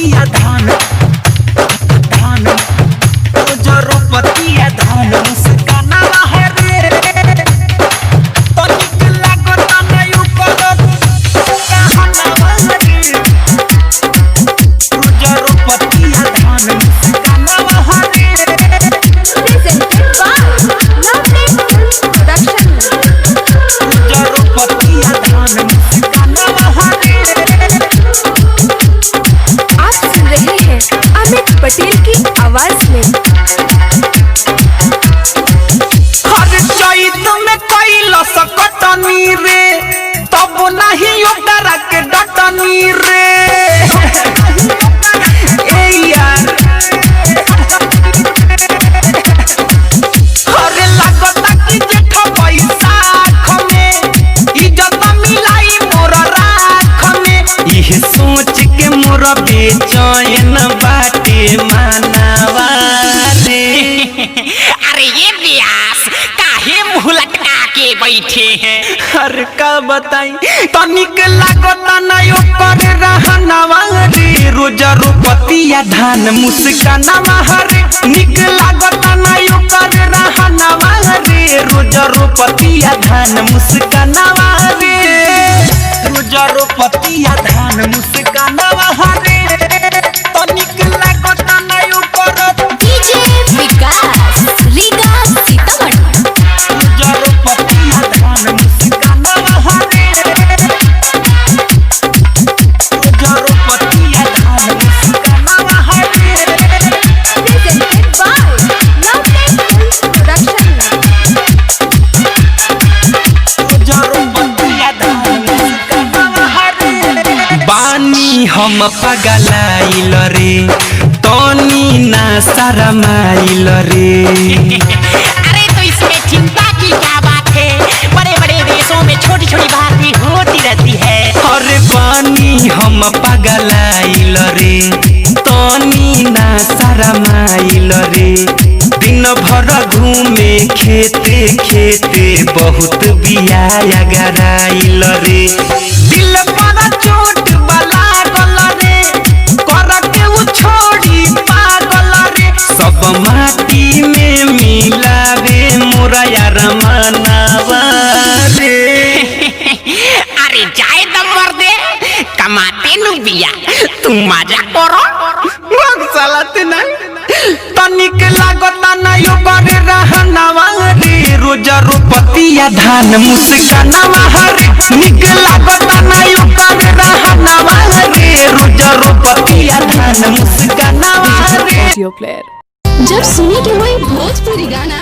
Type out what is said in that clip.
रोपतिया धान धान रोज रोपतिया धान मुस्काना रे तनिक लागता नहीं ऊपर कहना रे रोज रोपतिया धान मुस्काना रे Presented by Lovely Films Production. रोज रोपतिया धान मुस्काना रे आप सुन रहे हैं अमित पटेल की आवाज में। हर चैत में कैला सकटनी रे तब नहीं ओकरा के डटनी रे ए यार हरे लागता कि जेठ बैसाख में इज्जत मिलाई मोर राख में इहे सोच के मोर बेचैन बाटे मानवा रे अरे ये व्यास काहे मुंह लटका के बैठे हैं। हर का बताई तनिक लागता नहीं ओकर रहनवा रे रोज रोपतिया धान मुस्कानवा रे निक लागता नहीं ओकर रहनवा रे रोज रोपतिया धान मुस्कानवा रे रोज रोपतिया धान मुस्कानवा रे तनिक लागता नहीं ओकर DJ विकास रीगा सीतामढ़ी। रोज रोपतिया धान मुस्कानवा रे रोज रोपतिया धान मुस्कानवा रे Presented by Lovely Films Production. बानी हम पगलाइल रे तनी ना शरमाइल रे अरे तो इसमें चिंता की क्या बात है, बड़े बड़े देशों में छोटी छोटी बातें होती रहती है। अरे बानी हम पगलाइल रे तनी ना शरमाइल रे दिन भर घूमे खेते खेते बहुत बियाया गराइल रे दिल पर चोट वाला गल रे कर के वो छोड़ी पागल रे सब माटी में मिलावे मोरा यार मनावा रे अरे जाए दम मर्दे, कमाते नु बिया, तुम मजा करो। चलते नहीं तनिक लागता नहीं ओकर रहनवा रे रोज रोपतिया धान मुस्कानवा रे निक लागता नहीं ओकर रहनवा रे रोज रोपतिया धान मुस्कानवा रे। जब सुने के होई भोजपुरी गाना